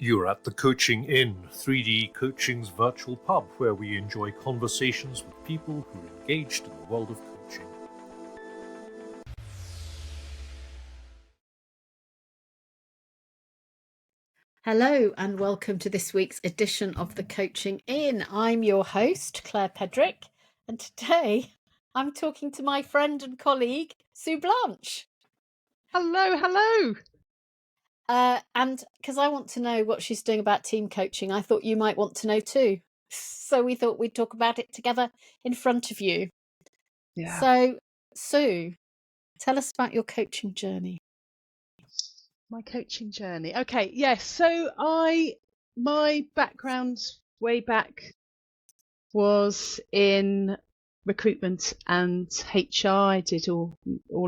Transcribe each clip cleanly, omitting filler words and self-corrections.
You're at the Coaching Inn, 3D Coaching's virtual pub, where we enjoy conversations with people who are engaged in the world of coaching. Hello and welcome to this week's edition of the Coaching Inn. I'm your host, Claire Pedrick, and today I'm talking to my friend and colleague, Su Blanch. Hello. And because I want to know what she's doing about team coaching, I thought you might want to know too. So we thought we'd talk about it together in front of you. Yeah. So, Sue, tell us about your coaching journey. My coaching journey. Okay, yes. So my background way back was in recruitment and HR. I did all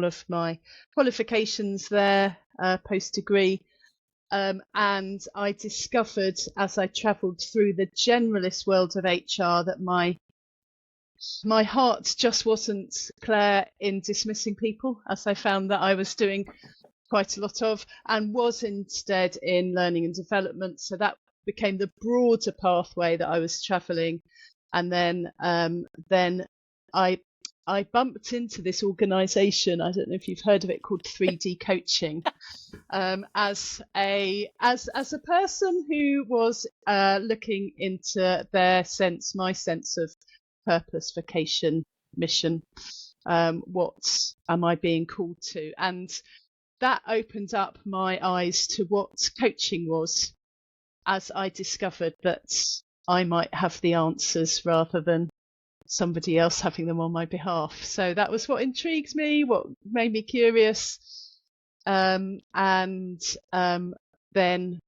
of my qualifications there, post degree. And I discovered as I travelled through the generalist world of HR that my heart just wasn't, Claire, in dismissing people, as I found that I was doing quite a lot of, and was instead in learning and development. So that became the broader pathway that I was travelling. And then I bumped into this organisation. I don't know if you've heard of it, called 3D Coaching. As a person who was looking into my sense of purpose, vocation, mission. What am I being called to? And that opened up my eyes to what coaching was, as I discovered that I might have the answers rather than somebody else having them on my behalf. So that was what intrigued me, what made me curious. And then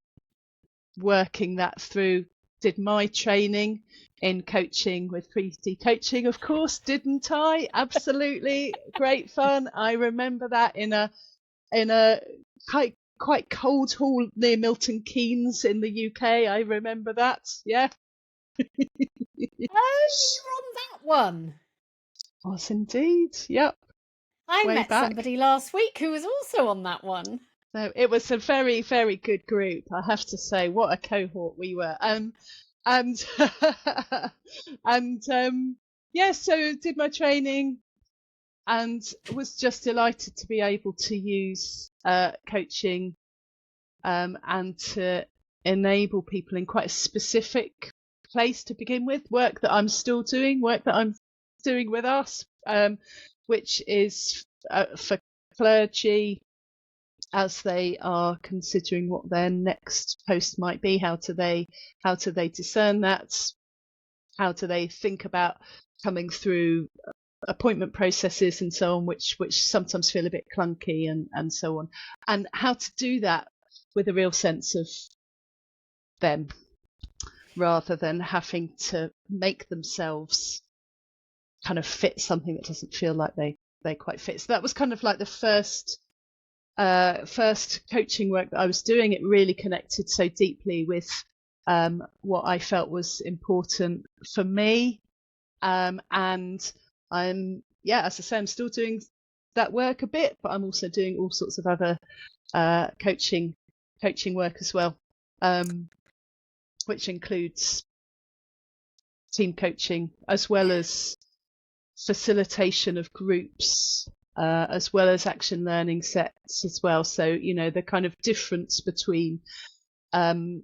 working that through, did my training in coaching with 3D Coaching, of course, didn't I? Absolutely. Great fun. I remember that in a quite cold hall near Milton Keynes in the UK. I remember that. Yeah. Oh, you're on that one. Was indeed. Yep. I Way met back. somebody last week who was also on that one. So it was a very, very good group, I have to say. What a cohort we were. Yeah, so did my training and was just delighted to be able to use coaching and to enable people in quite a specific place to begin with, work that I'm still doing, work that I'm doing with us, which is for clergy as they are considering what their next post might be. How do they discern that? How do they think about coming through appointment processes and so on, which sometimes feel a bit clunky and so on, and how to do that with a real sense of them, rather than having to make themselves kind of fit something that doesn't feel like they quite fit. So that was kind of like the first coaching work that I was doing. It really connected so deeply with what I felt was important for me. And I'm, as I say, I'm still doing that work a bit, but I'm also doing all sorts of other coaching work as well, which includes team coaching as well as facilitation of groups, as well as action learning sets as well. So, the kind of difference between the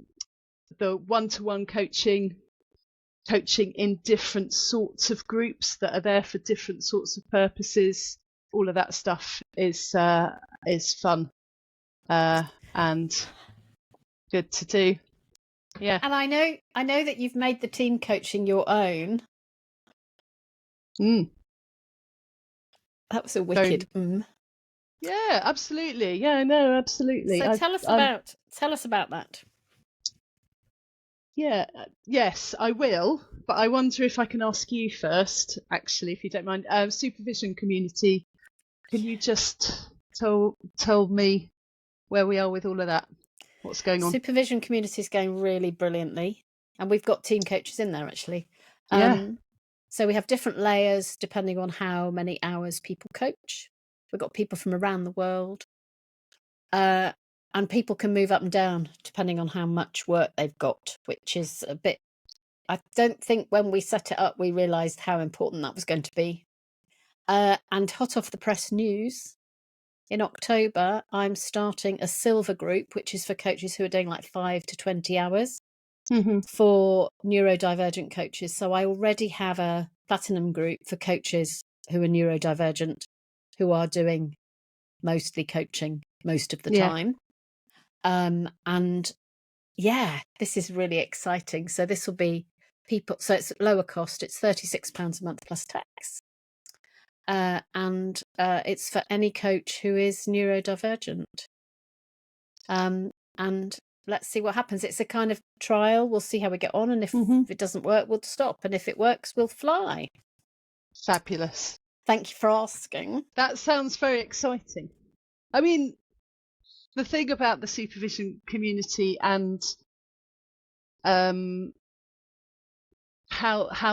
one-to-one coaching in different sorts of groups that are there for different sorts of purposes. All of that stuff is fun and good to do. Yeah. And I know that you've made the team coaching your own. That was a wicked. Yeah, absolutely. Yeah, no, absolutely. So tell us about that. Yeah, yes, I will. But I wonder if I can ask you first, actually, if you don't mind. Supervision community, can you just tell me where we are with all of that? What's going on? Supervision community is going really brilliantly, and we've got team coaches in there actually. So we have different layers depending on how many hours people coach. We've got people from around the world. and people can move up and down depending on how much work they've got, which is a bit, I don't think when we set it up we realised how important that was going to be. And hot off the press news, in October I'm starting a silver group, which is for coaches who are doing like 5 to 20 hours for neurodivergent coaches. So I already have a platinum group for coaches who are neurodivergent, who are doing mostly coaching most of the time. And yeah, this is really exciting. So this will be people, so it's lower cost, it's £36 a month plus tax. And it's for any coach who is neurodivergent. And let's see what happens. It's a kind of trial. We'll see how we get on. And if it doesn't work, we'll stop. And if it works, we'll fly. Fabulous. Thank you for asking. That sounds very exciting. I mean, the thing about the supervision community and how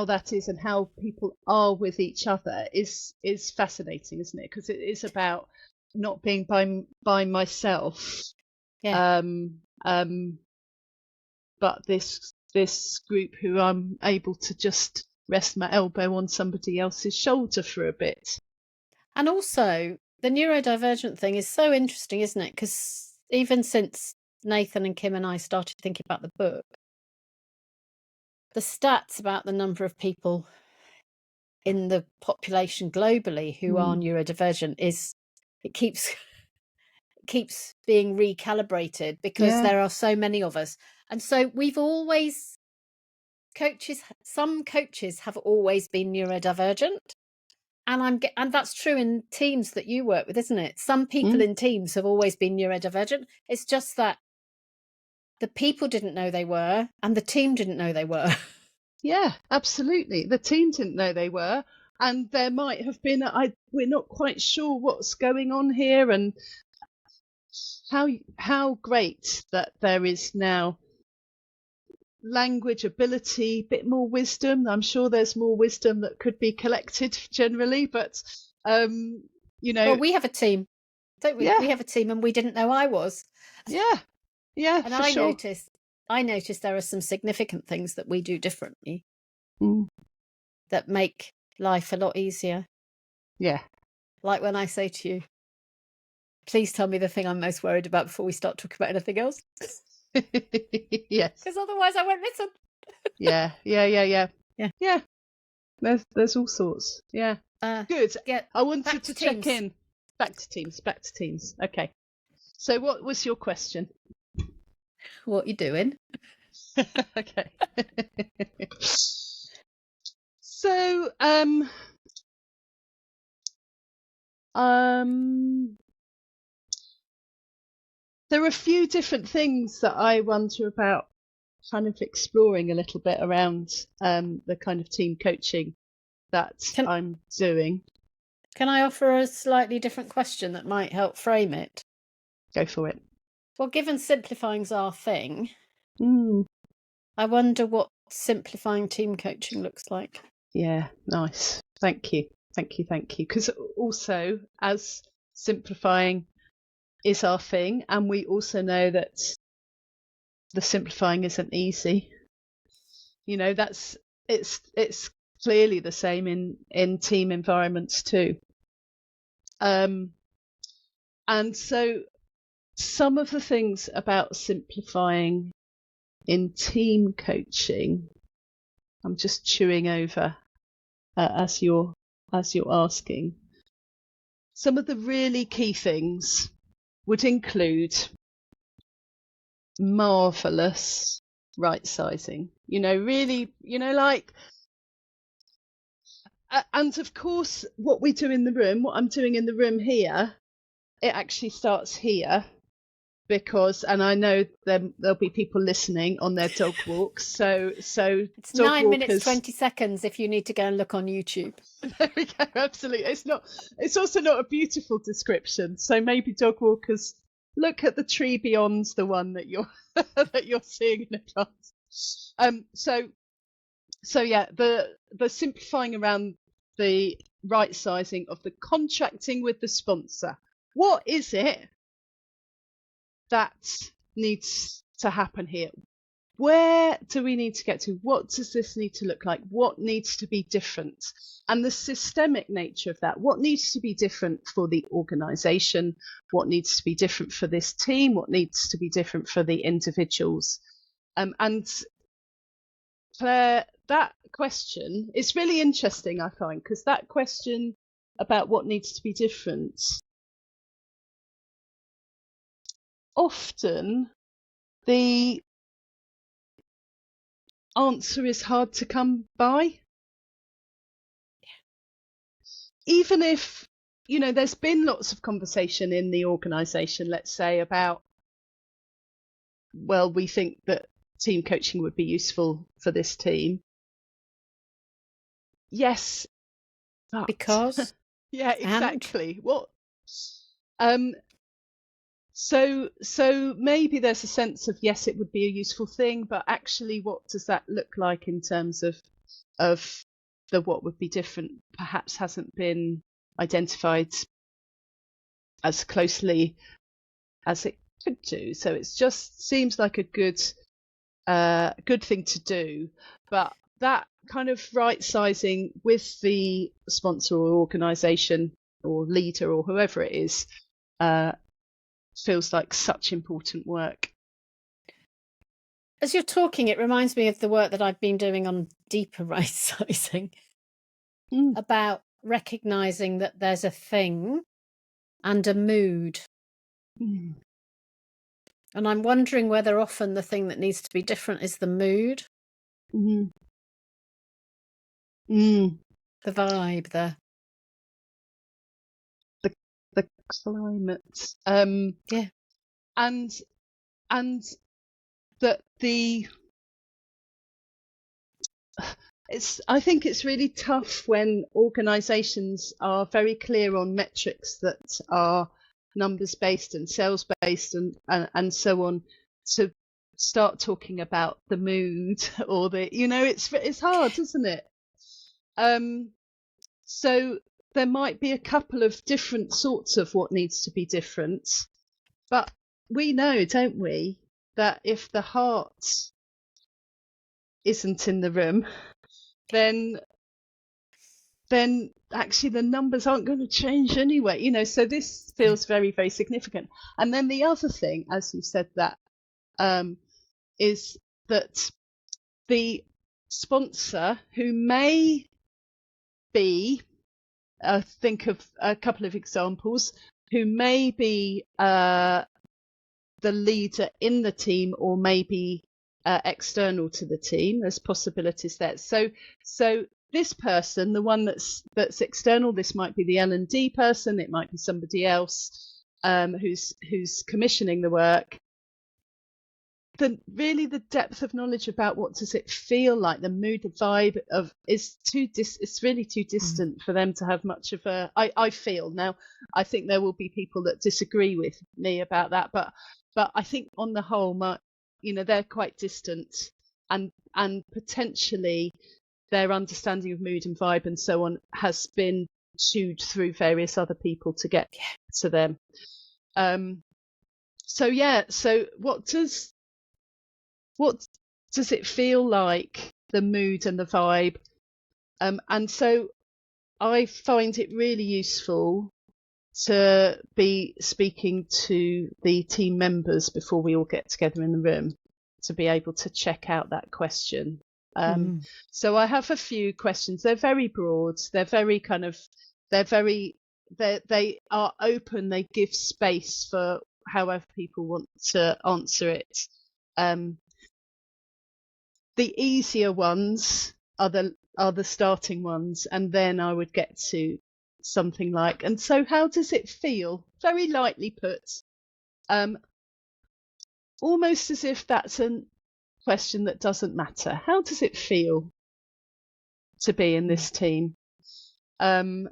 that is and how people are with each other is fascinating, isn't it? Because it is about not being by myself. Yeah. But this group who I'm able to just rest my elbow on somebody else's shoulder for a bit. And also, the neurodivergent thing is so interesting, isn't it? Because even since Nathan and Kim and I started thinking about the book, the stats about the number of people in the population globally who are neurodivergent it keeps being recalibrated, because there are so many of us. And so we've always, some coaches have always been neurodivergent. And that's true in teams that you work with, isn't it? Some people in teams have always been neurodivergent. It's just that the people didn't know they were, and the team didn't know they were. Yeah, absolutely. The team didn't know they were, and there might have been we're not quite sure what's going on here, and how great that there is now language, ability, bit more wisdom. I'm sure there's more wisdom that could be collected generally, but well, we have a team, don't we? We have a team, and we didn't know I was. Yeah, and I noticed there are some significant things that we do differently that make life a lot easier. Yeah. Like when I say to you, please tell me the thing I'm most worried about before we start talking about anything else. Yes. Because otherwise I won't listen. Yeah. There's all sorts. Yeah. Good. I wanted to check in. Back to teams. Okay. So what was your question? What you doing? Okay. So there are a few different things that I wonder about kind of exploring a little bit around the kind of team coaching that I'm doing. Can I offer a slightly different question that might help frame it? Go for it. Well, given simplifying's our thing, I wonder what simplifying team coaching looks like. Yeah, nice. Thank you. Because also, as simplifying is our thing, and we also know that the simplifying isn't easy. It's clearly the same in team environments too. And so some of the things about simplifying in team coaching, I'm just chewing over as you're asking. Some of the really key things would include marvelous rightsizing. And of course, what we do in the room, what I'm doing in the room here, it actually starts here. And I know there'll be people listening on their dog walks. So it's 9 minutes 20 seconds if you need to go and look on YouTube. There we go. Absolutely. It's also not a beautiful description. So maybe dog walkers look at the tree beyond the one that you're seeing in advance. So yeah, the simplifying around the right sizing of the contracting with the sponsor. What is it that needs to happen here? Where do we need to get to? What does this need to look like? What needs to be different? And the systemic nature of that. What needs to be different for the organisation? What needs to be different for this team? What needs to be different for the individuals? And Claire, that question is really interesting, I find, because that question about what needs to be different, often the answer is hard to come by. Even if, there's been lots of conversation in the organisation, let's say, about, well, we think that team coaching would be useful for this team. Yes. But, Because? yeah, exactly. What? So maybe there's a sense of, yes, it would be a useful thing, but actually what does that look like in terms of the what would be different perhaps hasn't been identified as closely as it could do. So it just seems like a good thing to do. But that kind of right sizing with the sponsor or organisation or leader or whoever it is feels like such important work. As you're talking, it reminds me of the work that I've been doing on deeper right sizing, about recognising that there's a thing and a mood. And I'm wondering whether often the thing that needs to be different is the mood. The vibe there. The climate. Yeah. And that I think it's really tough when organisations are very clear on metrics that are numbers based and sales based and so on, to start talking about the mood or it's hard, isn't it? So there might be a couple of different sorts of what needs to be different, but we know, don't we, that if the heart isn't in the room, then actually the numbers aren't going to change anyway. So this feels very, very significant. And then the other thing, as you said, that is that the sponsor, who may be, think of a couple of examples, who may be the leader in the team or maybe external to the team. There's possibilities there. So this person, the one that's external, this might be the L&D person, it might be somebody else who's commissioning the work. The depth of knowledge about what does it feel like, the mood, the vibe it's really too distant for them to have much of a. I feel now. I think there will be people that disagree with me about that, but I think on the whole, they're quite distant, and potentially their understanding of mood and vibe and so on has been chewed through various other people to get to them. So what does it feel like, the mood and the vibe? And so I find it really useful to be speaking to the team members before we all get together in the room, to be able to check out that question. So I have a few questions. They're very broad. They're very they are open. They give space for however people want to answer it. The easier ones are the starting ones, and then I would get to something like, and so how does it feel? Very lightly put, almost as if that's a question that doesn't matter. How does it feel to be in this team? And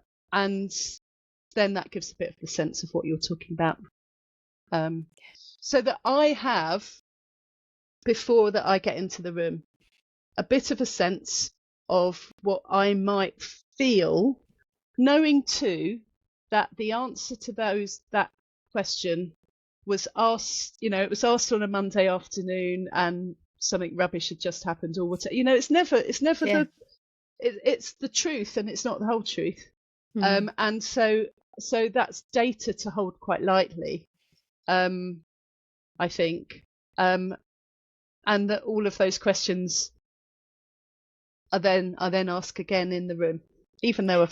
then that gives a bit of the sense of what you're talking about. So that I have, before that I get into the room, a bit of a sense of what I might feel, knowing too that the answer to that question was asked, it was asked on a Monday afternoon, and something rubbish had just happened, or whatever. It's never Yeah. it's the truth, and it's not the whole truth. Mm. And so that's data to hold quite lightly, I think, and that all of those questions are then asked again in the room, even though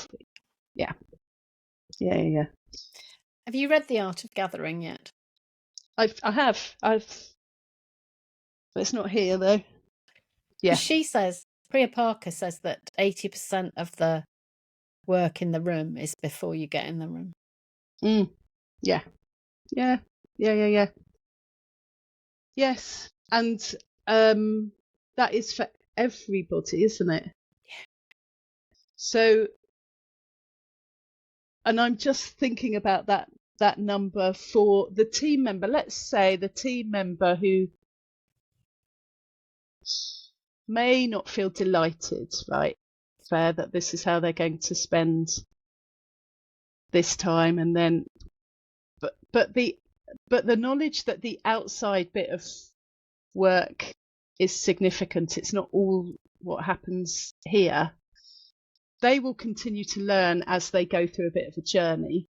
yeah. Have you read The Art of Gathering yet? I have, but it's not here though. Yeah. She says, Priya Parker says that 80% of the work in the room is before you get in the room. Yeah. Yes, and that is for everybody, isn't it? Yeah. So, and I'm just thinking about that number for the team member. Let's say the team member who may not feel delighted, right, Claire, that this is how they're going to spend this time, and then, but the knowledge that the outside bit of work is significant. It's not all what happens here. They will continue to learn as they go through a bit of a journey.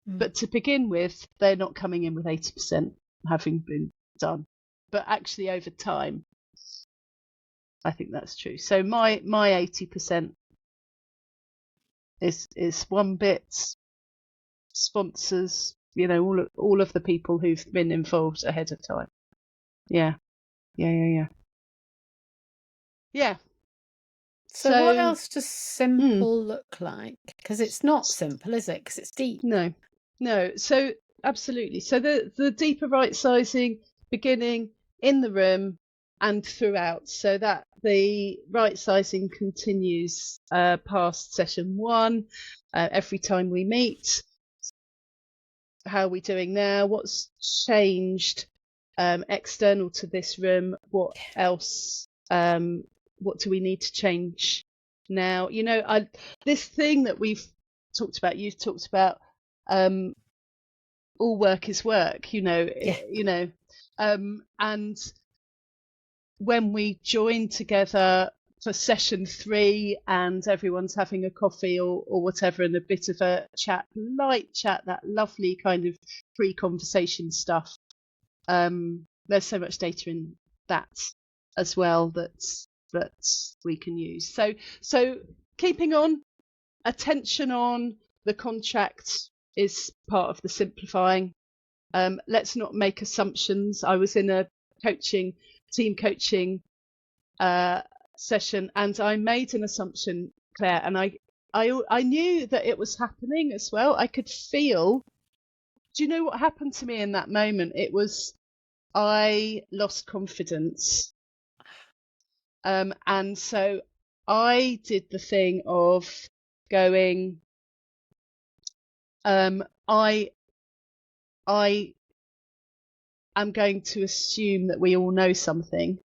But to begin with, they're not coming in with 80% having been done. But actually over time, I think that's true. So my 80% is one bit sponsors, all of the people who've been involved ahead of time. Yeah. So what else does simple look like? Because it's not simple, is it? Because it's deep. No. So absolutely. So the deeper right sizing, beginning in the room and throughout, so that the right sizing continues past session 1, every time we meet. How are we doing now? What's changed external to this room? What else? What do we need to change now? This thing that we've talked about, you've talked about, all work is work, and when we join together for session 3 and everyone's having a coffee or whatever, and a bit of a light chat, that lovely kind of pre-conversation stuff, there's so much data in that as well that we can use. So keeping on, attention on, the contract is part of the simplifying. Let's not make assumptions. I was in a team coaching session, and I made an assumption, Claire, and I knew that it was happening as well. I could feel. Do you know what happened to me in that moment? It was, I lost confidence. And so I did the thing of going, I am going to assume that we all know something.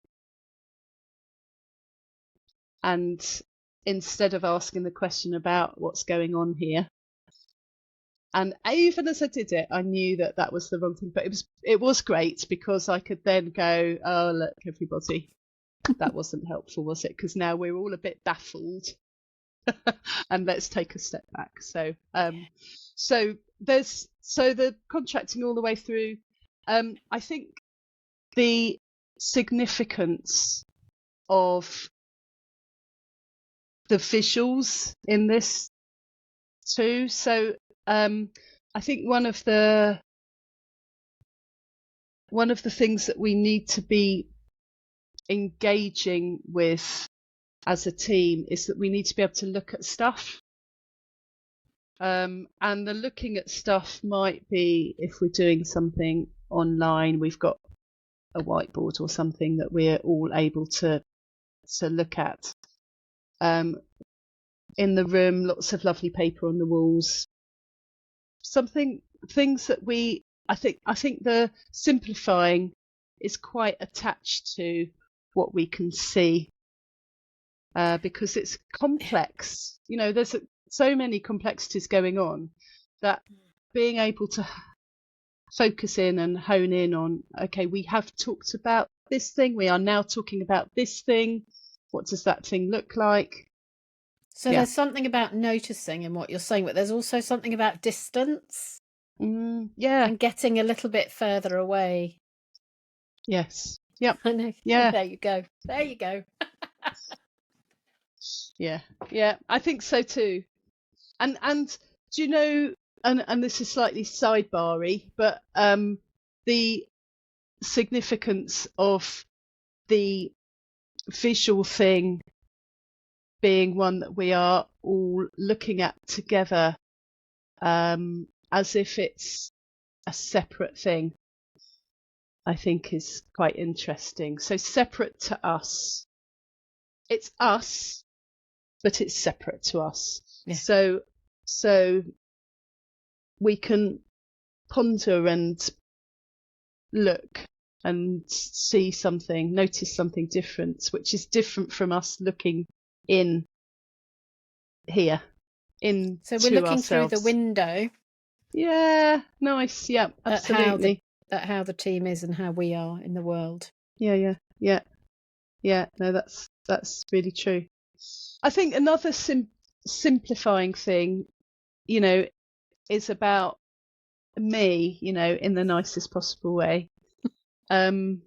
And instead of asking the question about what's going on here, and even as I did it, I knew that was the wrong thing. But it was great, because I could then go, oh, look, everybody, that wasn't helpful, was it? Because now we're all a bit baffled, and let's take a step back. So the contracting all the way through. I think the significance of the visuals in this too. So I think one of the things that we need to be engaging with as a team is that we need to be able to look at stuff. And the looking at stuff might be, if we're doing something online, we've got a whiteboard or something that we're all able to look at. In the room, lots of lovely paper on the walls. Things that I think the simplifying is quite attached to what we can see, because it's complex. There's so many complexities going on that being able to focus in and hone in on, okay, we have talked about this thing, we are now talking about this thing. What does that thing look like? So there's something about noticing in what you're saying, but there's also something about distance. Yeah. And getting a little bit further away. Yes. Yep. I know. Yeah. There you go. There you go. Yeah. Yeah. I think so too. And do you know, and this is slightly sidebar-y, but the significance of the visual thing being one that we are all looking at together, as if it's a separate thing, I think is quite interesting. So separate to us. It's us, but it's separate to us. Yeah. So we can ponder and look and see something, notice something different, which is different from us looking in here. So we're looking through the window. Yeah, nice. Yeah, absolutely. At how the team is and how we are in the world. Yeah. No, that's really true. I think another simplifying thing, is about me, in the nicest possible way. In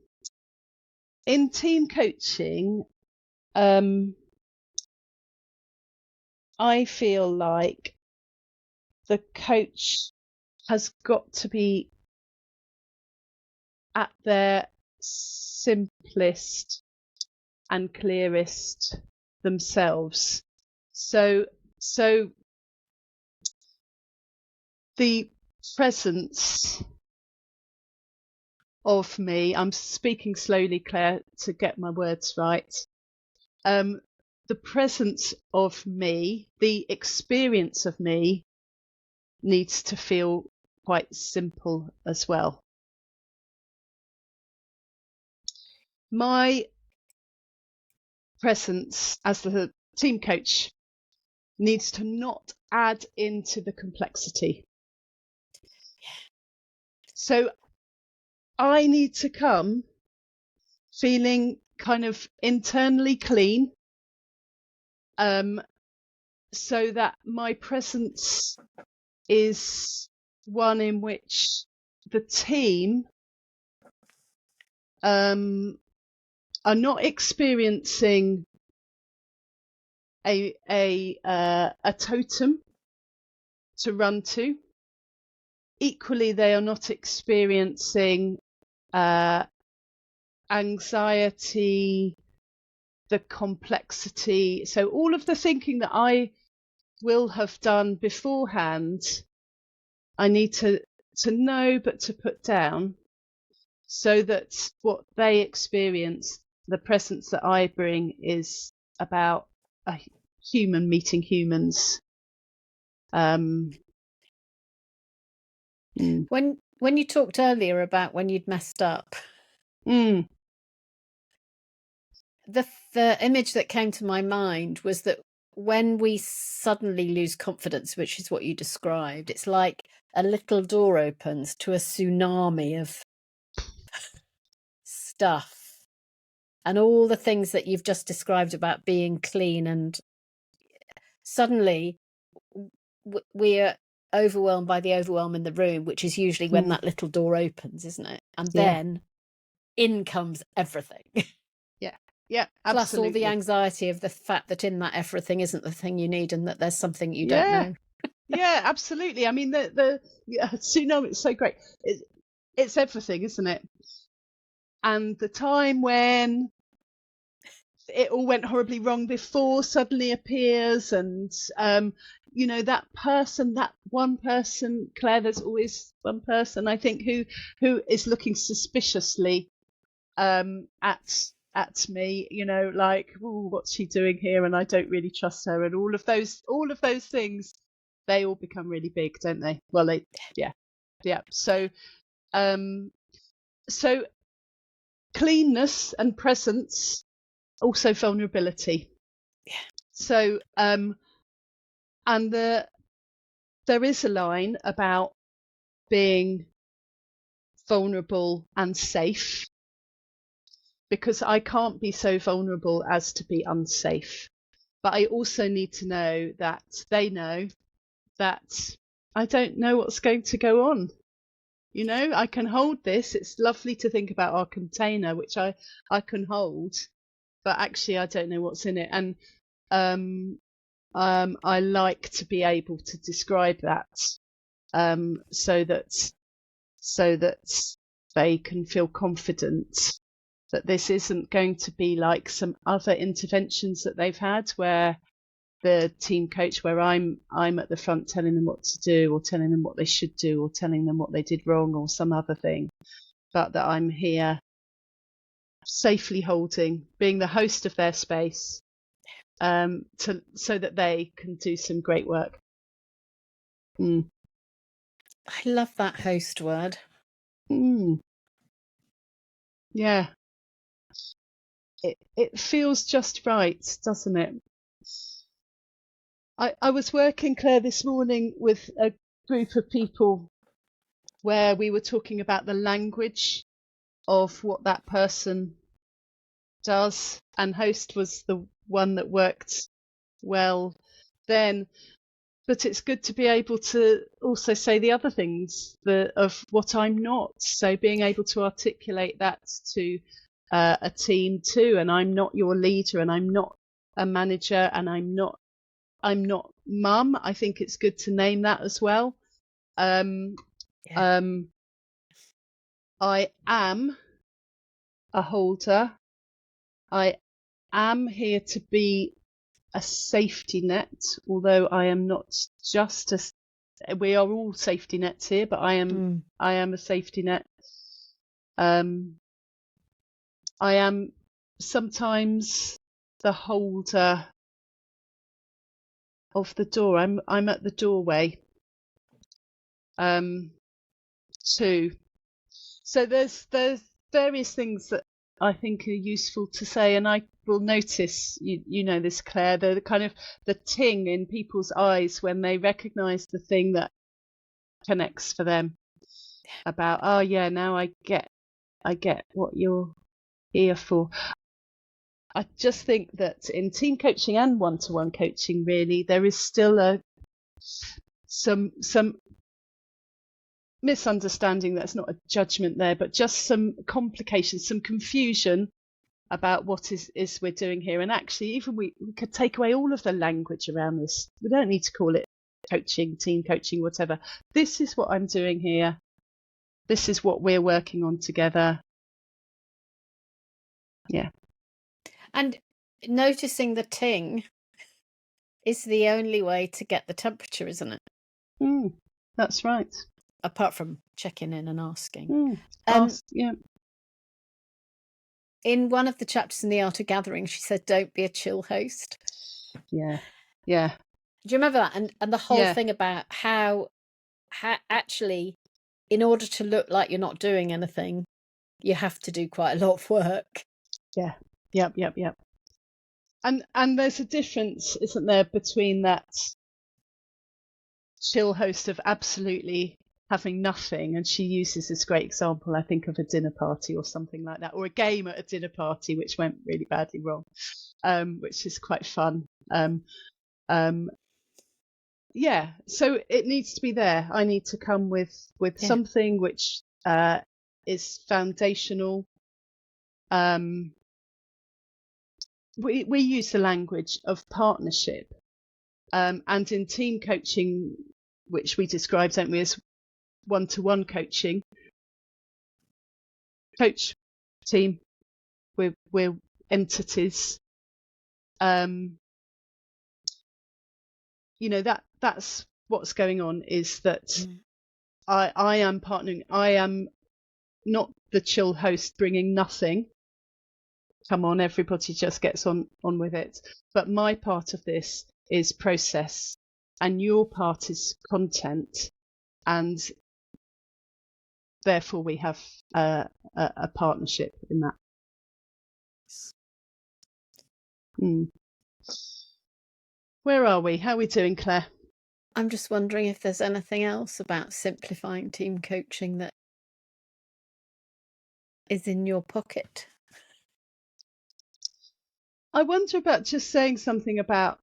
team coaching, I feel like the coach has got to be at their simplest and clearest themselves. So the presence of me, I'm speaking slowly, Claire, to get my words right. The presence of me, the experience of me, needs to feel quite simple as well. My presence as the team coach needs to not add into the complexity. So I need to come feeling kind of internally clean, so that my presence is one in which the team are not experiencing a totem to run to. Equally, they are not experiencing anxiety, the complexity. So all of the thinking that I will have done beforehand, I need to know, but to put down, so that what they experience, the presence that I bring, is about a human meeting humans. When you talked earlier about when you'd messed up, the image that came to my mind was that when we suddenly lose confidence, which is what you described, it's like a little door opens to a tsunami of stuff, and all the things that you've just described about being clean, and suddenly we are overwhelmed by the overwhelm in the room, which is usually when that little door opens, isn't it? And then in comes everything. Yeah, Plus absolutely. all the anxiety of the fact that in that everything isn't the thing you need, and that there's something you don't know. Yeah, absolutely. I mean, the tsunami is so great. It's everything, isn't it? And the time when it all went horribly wrong before suddenly appears, and that one person, Claire, there's always one person, I think, who is looking suspiciously at me, like, ooh, what's she doing here, and I don't really trust her, and all of those things, they all become really big, don't they? Well, yeah. So cleanness and presence, also vulnerability. Yeah. So and there is a line about being vulnerable and safe, because I can't be so vulnerable as to be unsafe. But I also need to know that they know that I don't know what's going to go on. You know, I can hold this. It's lovely to think about our container, which I can hold, but actually I don't know what's in it. And I like to be able to describe that, so that they can feel confident that this isn't going to be like some other interventions that they've had, where the team coach, where I'm at the front telling them what to do, or telling them what they should do, or telling them what they did wrong, or some other thing, but that I'm here safely holding, being the host of their space, so that they can do some great work. I love that host word. Yeah. It feels just right, doesn't it? I was working, Claire, this morning with a group of people where we were talking about the language of what that person does, and host was the one that worked well then. But it's good to be able to also say the other things of what I'm not. So being able to articulate that to a team too, and I'm not your leader, and I'm not a manager, and I'm not mum. I think it's good to name that as well. I am a holder. I am here to be a safety net, although I am not just we are all safety nets here, but I am a safety net. I am sometimes the holder of the door. I'm at the doorway too. So there's various things that I think are useful to say, and I will notice, you know this, Claire, the kind of the ting in people's eyes when they recognise the thing that connects for them, about, oh yeah, now I get what you're here for. I just think that in team coaching and one-to-one coaching, really, there is still some misunderstanding. That's not a judgment there, but just some complications, some confusion about what is we're doing here. And actually, even we could take away all of the language around this. We don't need to call it coaching, team coaching, whatever. This is what I'm doing here. This is what we're working on together. Yeah. And noticing the ting is the only way to get the temperature, isn't it? That's right. Apart from checking in and asking. Yeah. In one of the chapters in The Art of Gathering, she said, don't be a chill host. Yeah. Do you remember that? And the whole thing about how actually, in order to look like you're not doing anything, you have to do quite a lot of work. Yeah. Yep. And there's a difference, isn't there, between that chill host of absolutely having nothing, and she uses this great example, I think, of a dinner party or something like that, or a game at a dinner party which went really badly wrong, which is quite fun. Yeah, so it needs to be there. I need to come with something which is foundational. We use the language of partnership, and in team coaching, which we describe, don't we, as one-to-one coaching, coach, team, we're entities. You know, that's what's going on, is that I am partnering. I am not the chill host bringing nothing. Come on, everybody just gets on with it. But my part of this is process, and your part is content, and therefore we have a partnership in that. Where are we? How are we doing, Claire? I'm just wondering if there's anything else about simplifying team coaching that is in your pocket. I wonder about just saying something about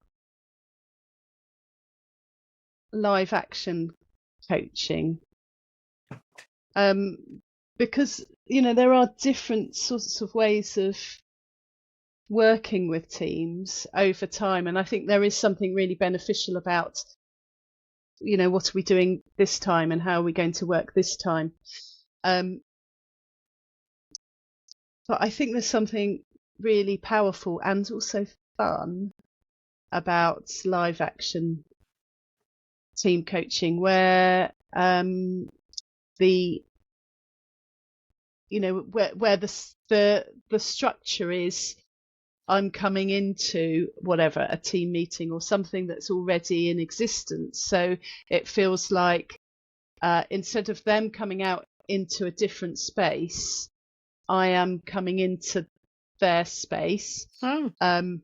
live action coaching. Because, there are different sorts of ways of working with teams over time. And I think there is something really beneficial about, what are we doing this time and how are we going to work this time? But I think there's something really powerful and also fun about live action team coaching, where the structure is, I'm coming into whatever, a team meeting or something that's already in existence. So it feels like instead of them coming out into a different space, I am coming into their space. Oh. And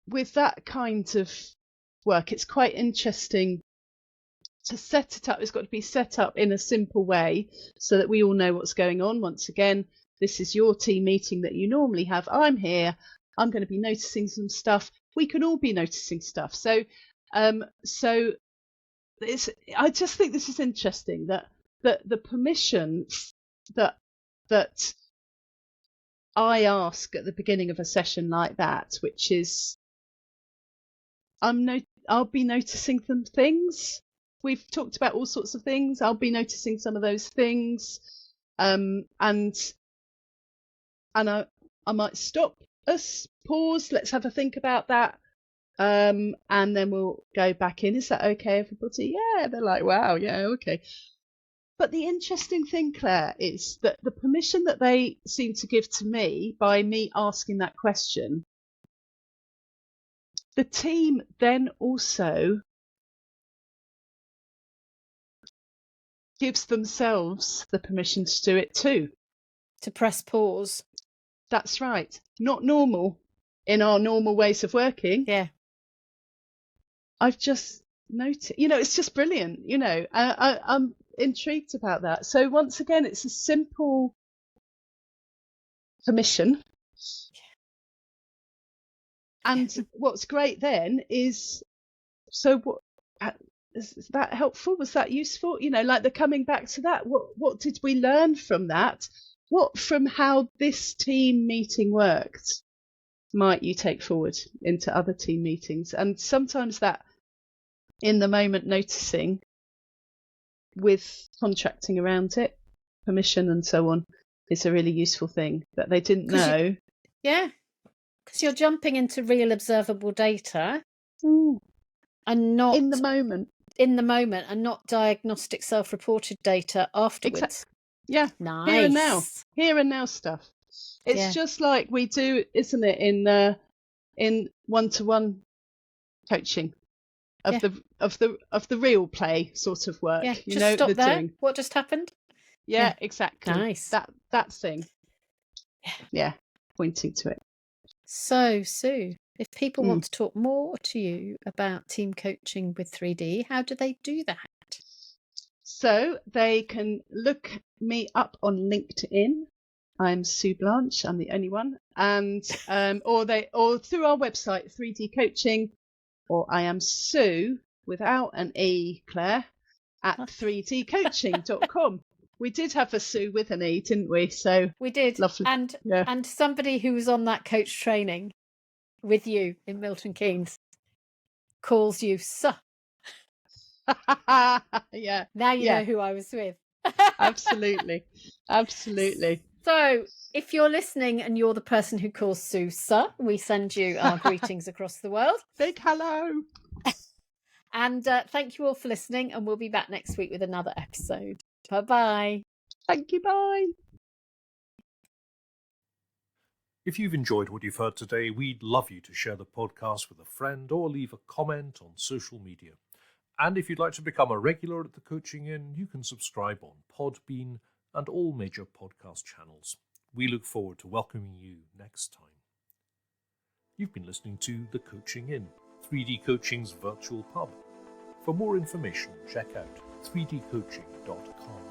with that kind of work, it's quite interesting to set it up. It's got to be set up in a simple way so that we all know what's going on. Once again, this is your team meeting that you normally have. I'm here. I'm going to be noticing some stuff. We can all be noticing stuff. So I just think this is interesting, that the permission that I ask at the beginning of a session like that, which is, I'll be noticing some things. We've talked about all sorts of things. I'll be noticing some of those things, and I might stop us, pause. Let's have a think about that, and then we'll go back in. Is that okay, everybody? Yeah, they're like, wow, yeah, okay. But the interesting thing, Claire, is that the permission that they seem to give to me by me asking that question, the team then also gives themselves the permission to do it too. To press pause. That's right. Not normal in our normal ways of working. Yeah. I've just noticed, it's just brilliant, I'm intrigued about that. So once again, it's a simple permission. And what's great then is, so what, is that helpful? Was that useful? Like the coming back to that, what did we learn from that? What from how this team meeting worked might you take forward into other team meetings? And sometimes that in the moment noticing with contracting around it, permission and so on, is a really useful thing that they didn't know. Because you're jumping into real observable data and not in the moment and not diagnostic self-reported data afterwards. Exactly. Yeah. Nice. Here and now stuff. It's just like we do, isn't it, in one-to-one coaching of the real play sort of work. Yeah. Just stop there. Doing. What just happened? Yeah, exactly. Nice. That thing. Yeah. Pointing to it. So, Sue, if people want to talk more to you about team coaching with 3D, how do they do that? So they can look me up on LinkedIn. I'm Su Blanch. I'm the only one. And or through our website, 3D Coaching, or I am Sue without an E, Claire, at 3dcoaching.com. We did have a Sue with an E, didn't we? So we did. Lovely. And somebody who was on that coach training with you in Milton Keynes calls you Sir. Yeah. Now you know who I was with. Absolutely. So if you're listening and you're the person who calls Sue Sir, we send you our greetings across the world. Big hello. And thank you all for listening, and we'll be back next week with another episode. Bye-bye. Thank you, bye. If you've enjoyed what you've heard today, we'd love you to share the podcast with a friend or leave a comment on social media. And if you'd like to become a regular at the Coaching Inn, you can subscribe on Podbean and all major podcast channels. We look forward to welcoming you next time. You've been listening to The Coaching Inn, 3D Coaching's virtual pub. For more information, check out 3dcoaching.com.